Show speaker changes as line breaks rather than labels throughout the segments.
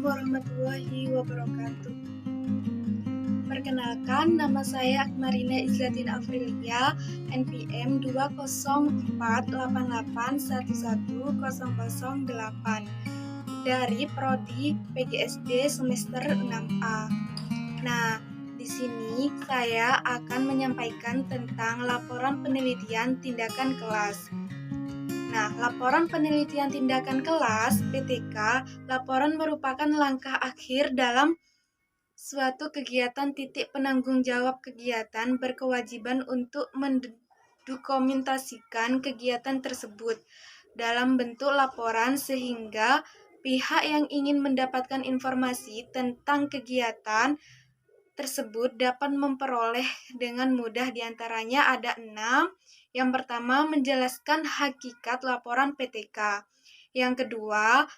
warahmatullahi wabarakatuh. Perkenalkan, nama saya Akmarina Izzatin Afrilia, NPM 20488111008 dari Prodi PGSD semester 6A. Nah, di sini saya akan menyampaikan tentang laporan penelitian tindakan kelas. Nah, laporan penelitian tindakan kelas (PTK), laporan merupakan langkah akhir dalam suatu kegiatan penanggung jawab kegiatan berkewajiban untuk mendokumentasikan kegiatan tersebut dalam bentuk laporan sehingga pihak yang ingin mendapatkan informasi tentang kegiatan tersebut dapat memperoleh dengan mudah. Diantaranya ada 6. Yang pertama, menjelaskan hakikat laporan PTK. Yang kedua,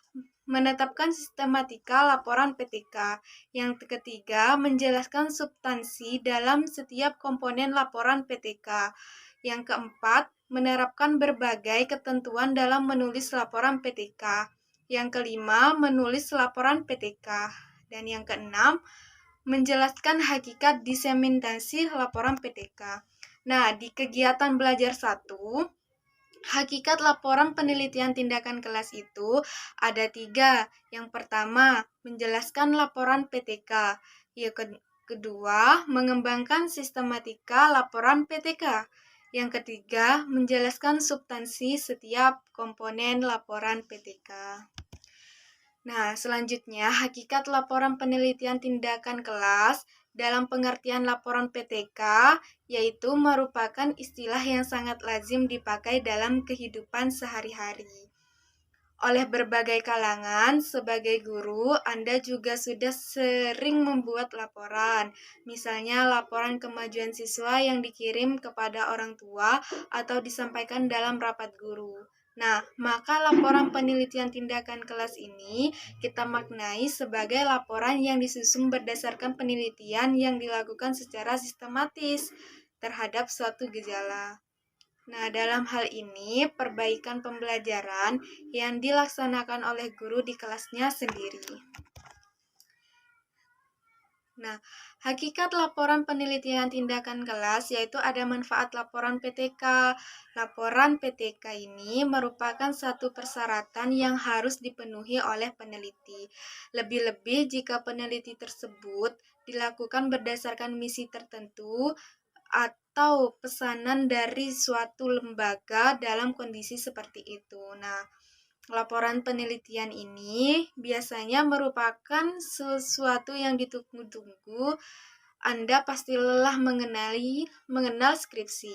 menetapkan sistematika laporan PTK. Yang ketiga, menjelaskan substansi dalam setiap komponen laporan PTK. Yang keempat, menerapkan berbagai ketentuan dalam menulis laporan PTK. Yang kelima, menulis laporan PTK. Dan yang keenam, menjelaskan hakikat diseminasi laporan PTK. Nah, di kegiatan belajar 1, hakikat laporan penelitian tindakan kelas itu ada 3. Yang pertama, menjelaskan laporan PTK. Yang kedua, mengembangkan sistematika laporan PTK. Yang ketiga, menjelaskan substansi setiap komponen laporan PTK. Nah, selanjutnya, hakikat laporan penelitian tindakan kelas dalam pengertian laporan PTK, yaitu merupakan istilah yang sangat lazim dipakai dalam kehidupan sehari-hari oleh berbagai kalangan. Sebagai guru, Anda juga sudah sering membuat laporan, misalnya laporan kemajuan siswa yang dikirim kepada orang tua atau disampaikan dalam rapat guru. Nah, maka laporan penelitian tindakan kelas ini kita maknai sebagai laporan yang disusun berdasarkan penelitian yang dilakukan secara sistematis terhadap suatu gejala. Nah, dalam hal ini, perbaikan pembelajaran yang dilaksanakan oleh guru di kelasnya sendiri. Nah, hakikat laporan penelitian tindakan kelas yaitu ada manfaat laporan PTK. Laporan PTK ini merupakan satu persyaratan yang harus dipenuhi oleh peneliti. Lebih-lebih jika peneliti tersebut dilakukan berdasarkan misi tertentu atau pesanan dari suatu lembaga dalam kondisi seperti itu. Nah, laporan penelitian ini biasanya merupakan sesuatu yang ditunggu-tunggu. Anda pasti lelah mengenal skripsi,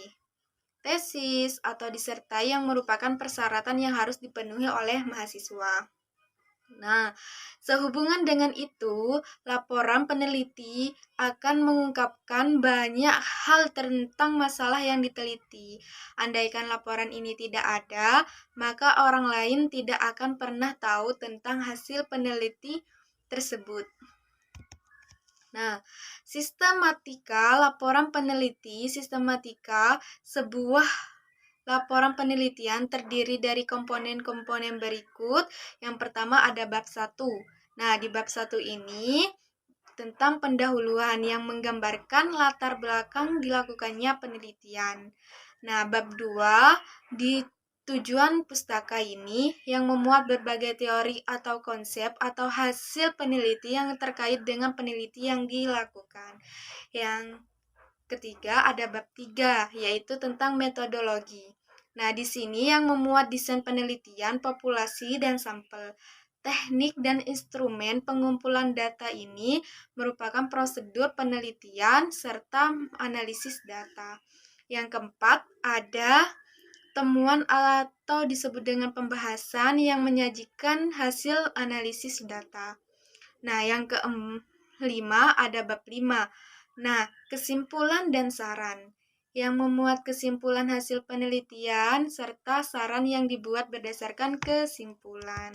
tesis, atau disertai yang merupakan persyaratan yang harus dipenuhi oleh mahasiswa. Nah, sehubungan dengan itu, laporan peneliti akan mengungkapkan banyak hal tentang masalah yang diteliti. Andaikan laporan ini tidak ada, maka orang lain tidak akan pernah tahu tentang hasil peneliti tersebut. Nah, sistematika laporan peneliti. Sistematika sebuah laporan penelitian terdiri dari komponen-komponen berikut. Yang pertama ada bab 1. Nah, di bab 1 ini tentang pendahuluan yang menggambarkan latar belakang dilakukannya penelitian. Nah, bab 2 di tujuan pustaka ini yang memuat berbagai teori atau konsep atau hasil peneliti yang terkait dengan peneliti yang dilakukan. Yang ketiga ada bab 3 yaitu tentang metodologi. Nah, di sini yang memuat desain penelitian, populasi, dan sampel. Teknik dan instrumen pengumpulan data ini merupakan prosedur penelitian serta analisis data. Yang keempat, ada temuan atau disebut dengan pembahasan yang menyajikan hasil analisis data. Nah, yang kelima ada bab 5. Nah, kesimpulan dan saran yang memuat kesimpulan hasil penelitian serta saran yang dibuat berdasarkan kesimpulan.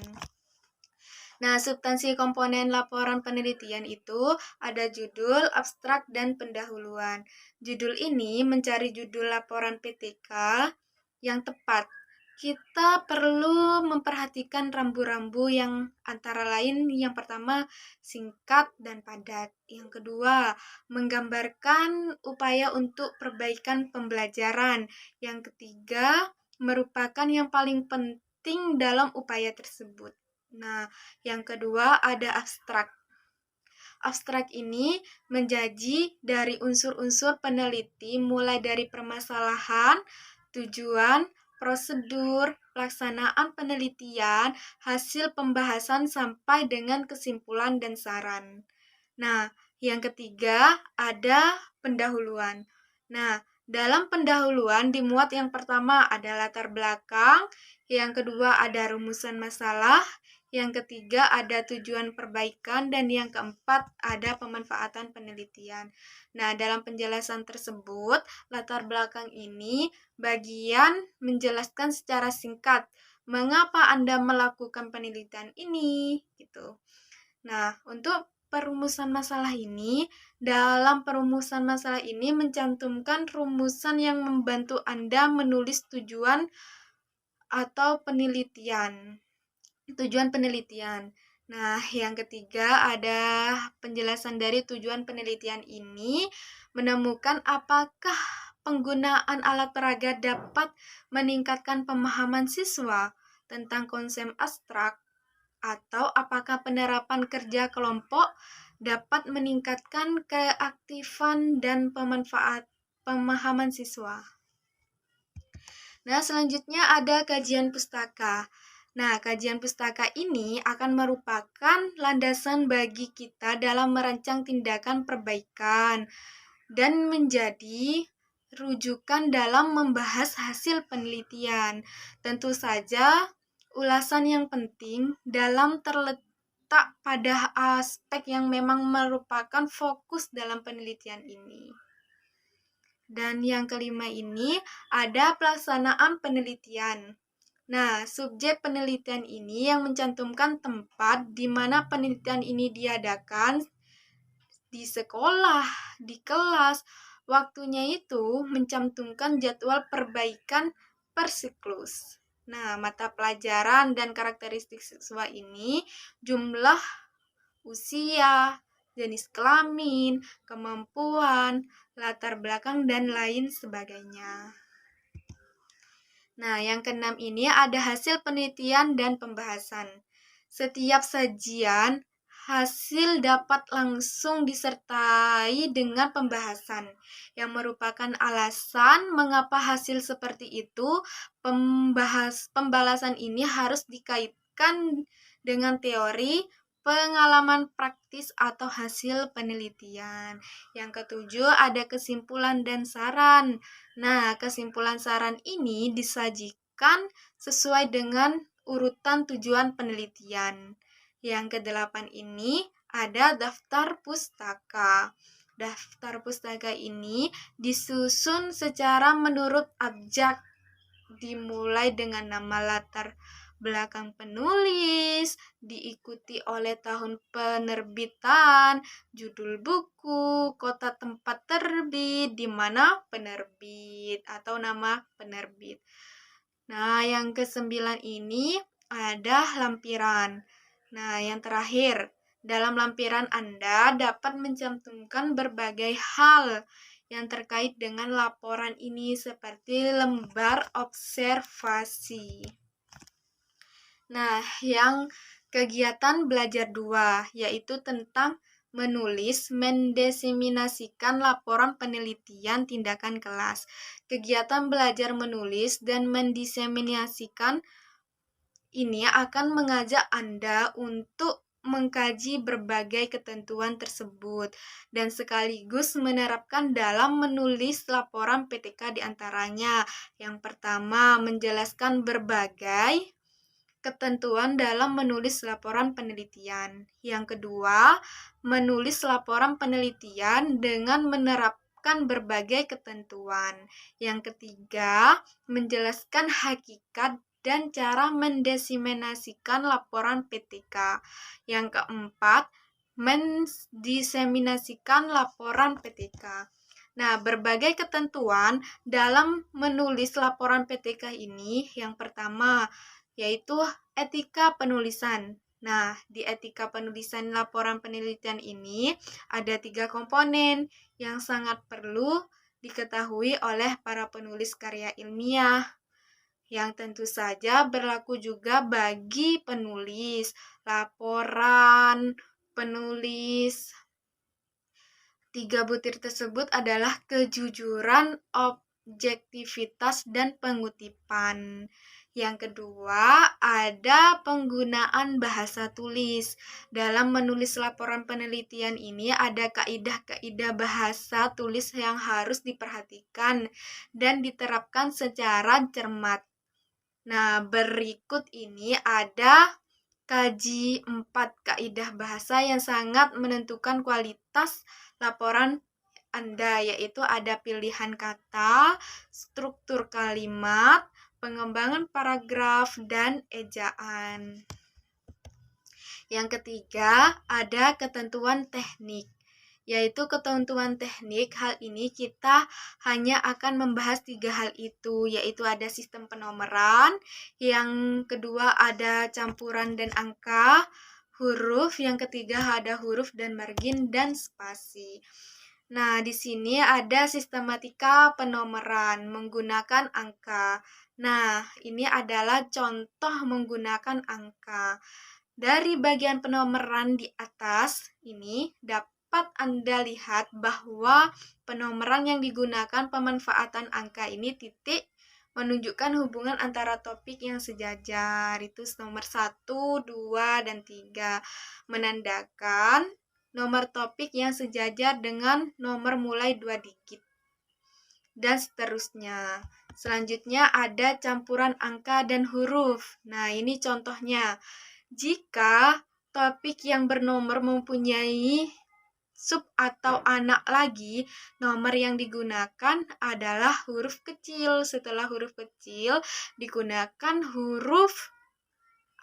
Nah, substansi komponen laporan penelitian itu ada judul, abstrak, dan pendahuluan. Judul ini mencari judul laporan PTK yang tepat. Kita perlu memperhatikan rambu-rambu yang antara lain yang pertama singkat dan padat. Yang kedua, menggambarkan upaya untuk perbaikan pembelajaran. Yang ketiga, merupakan yang paling penting dalam upaya tersebut. Nah, yang kedua ada abstrak. Abstrak ini menjadi dari unsur-unsur peneliti mulai dari permasalahan, tujuan, prosedur, pelaksanaan penelitian, hasil pembahasan sampai dengan kesimpulan dan saran. Nah, yang ketiga ada pendahuluan. Nah, dalam pendahuluan dimuat yang pertama ada latar belakang, yang kedua ada rumusan masalah, yang ketiga ada tujuan perbaikan, dan yang keempat ada pemanfaatan penelitian. Nah, dalam penjelasan tersebut, latar belakang ini bagian menjelaskan secara singkat mengapa Anda melakukan penelitian ini, gitu. Nah, untuk perumusan masalah ini, dalam perumusan masalah ini mencantumkan rumusan yang membantu Anda menulis tujuan atau penelitian. Tujuan penelitian. Nah, yang ketiga ada penjelasan dari tujuan penelitian ini, menemukan apakah penggunaan alat peraga dapat meningkatkan pemahaman siswa tentang konsep abstrak, atau apakah penerapan kerja kelompok dapat meningkatkan keaktifan dan pemahaman siswa. Nah, selanjutnya ada kajian pustaka. Nah, kajian pustaka ini akan merupakan landasan bagi kita dalam merancang tindakan perbaikan dan menjadi rujukan dalam membahas hasil penelitian. Tentu saja, ulasan yang penting dalam terletak pada aspek yang memang merupakan fokus dalam penelitian ini. Dan yang kelima ini ada pelaksanaan penelitian. Nah, subjek penelitian ini yang mencantumkan tempat di mana penelitian ini diadakan, di sekolah, di kelas. Waktunya itu mencantumkan jadwal perbaikan per siklus. Nah, mata pelajaran dan karakteristik siswa ini jumlah usia, jenis kelamin, kemampuan, latar belakang, dan lain sebagainya. Nah, yang keenam ini ada hasil penelitian dan pembahasan. Setiap sajian, hasil dapat langsung disertai dengan pembahasan, yang merupakan alasan mengapa hasil seperti itu. Pembalasan ini harus dikaitkan dengan teori, pengalaman praktis atau hasil penelitian. Yang ketujuh ada kesimpulan dan saran. Nah, kesimpulan saran ini disajikan sesuai dengan urutan tujuan penelitian. Yang kedelapan ini ada daftar pustaka. Daftar pustaka ini disusun secara menurut abjad, dimulai dengan nama latar belakang penulis, diikuti oleh tahun penerbitan, judul buku, kota tempat terbit, di mana penerbit, atau nama penerbit. Nah, yang kesembilan ini ada lampiran. Nah, yang terakhir, dalam lampiran Anda dapat mencantumkan berbagai hal yang terkait dengan laporan ini seperti lembar observasi. Nah, yang kegiatan belajar 2 yaitu tentang menulis, mendiseminasikan laporan penelitian tindakan kelas. Kegiatan belajar menulis dan mendiseminasikan ini akan mengajak Anda untuk mengkaji berbagai ketentuan tersebut dan sekaligus menerapkan dalam menulis laporan PTK diantaranya. Yang pertama, menjelaskan berbagai ketentuan dalam menulis laporan penelitian. Yang kedua, menulis laporan penelitian dengan menerapkan berbagai ketentuan. Yang ketiga, menjelaskan hakikat dan cara mendiseminasikan laporan PTK. Yang keempat, mendiseminasikan laporan PTK. Nah, berbagai ketentuan dalam menulis laporan PTK ini, yang pertama, yaitu etika penulisan. Nah, di etika penulisan laporan penelitian ini ada 3 komponen yang sangat perlu diketahui oleh para penulis karya ilmiah, yang tentu saja berlaku juga bagi penulis laporan penulis. 3 butir tersebut adalah kejujuran, objektivitas, dan pengutipan. Yang kedua, ada penggunaan bahasa tulis. Dalam menulis laporan penelitian ini ada kaidah-kaidah bahasa tulis yang harus diperhatikan dan diterapkan secara cermat. Nah, berikut ini ada kaji 4 kaidah bahasa yang sangat menentukan kualitas laporan Anda, yaitu ada pilihan kata, struktur kalimat, pengembangan paragraf, dan ejaan. Yang ketiga, ada ketentuan teknik, yaitu ketentuan teknik. Hal ini kita hanya akan membahas 3 hal itu, yaitu ada sistem penomoran, yang kedua ada campuran dan angka, huruf, yang ketiga ada huruf dan margin dan spasi. Nah, di sini ada sistematika penomoran menggunakan angka. Nah, ini adalah contoh menggunakan angka. Dari bagian penomoran di atas ini dapat Anda lihat bahwa penomoran yang digunakan pemanfaatan angka ini titik menunjukkan hubungan antara topik yang sejajar, itu nomor 1, 2, dan 3, menandakan nomor topik yang sejajar dengan nomor mulai 2 digit, dan seterusnya. Selanjutnya ada campuran angka dan huruf. Nah, ini contohnya. Jika topik yang bernomor mempunyai sub atau anak lagi, nomor yang digunakan adalah huruf kecil. Setelah huruf kecil digunakan huruf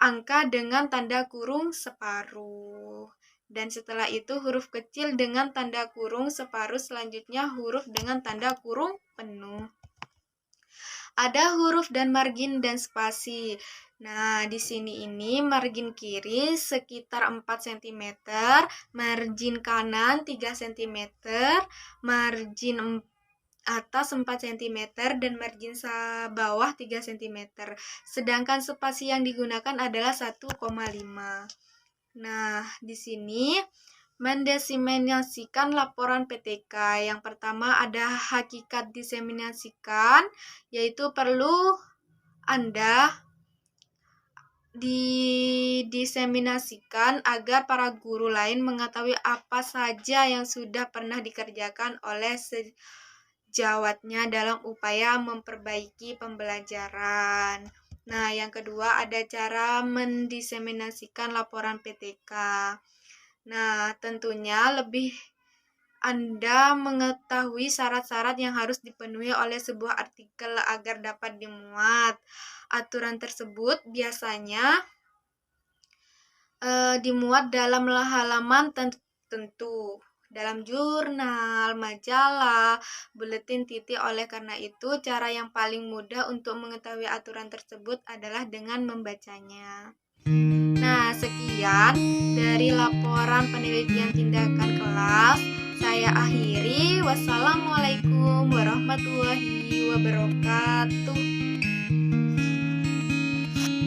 angka dengan tanda kurung separuh. Dan setelah itu huruf kecil dengan tanda kurung separuh, selanjutnya huruf dengan tanda kurung penuh. Ada huruf dan margin dan spasi. Nah, di sini ini margin kiri sekitar 4 cm, margin kanan 3 cm, margin atas 4 cm, dan margin bawah 3 cm. Sedangkan spasi yang digunakan adalah 1,5. Nah, di sini mendiseminasikan laporan PTK. Yang pertama ada hakikat diseminasikan, yaitu perlu Anda didiseminasikan agar para guru lain mengetahui apa saja yang sudah pernah dikerjakan oleh sejawatnya dalam upaya memperbaiki pembelajaran. Nah, yang kedua ada cara mendiseminasikan laporan PTK. Nah, tentunya lebih Anda mengetahui syarat-syarat yang harus dipenuhi oleh sebuah artikel agar dapat dimuat. Aturan tersebut biasanya dimuat dalam halaman tertentu, dalam jurnal, majalah, buletin titik. Oleh karena itu, cara yang paling mudah untuk mengetahui aturan tersebut adalah dengan membacanya. Nah, sekian dari laporan penelitian tindakan kelas. Saya akhiri. Wassalamualaikum warahmatullahi wabarakatuh.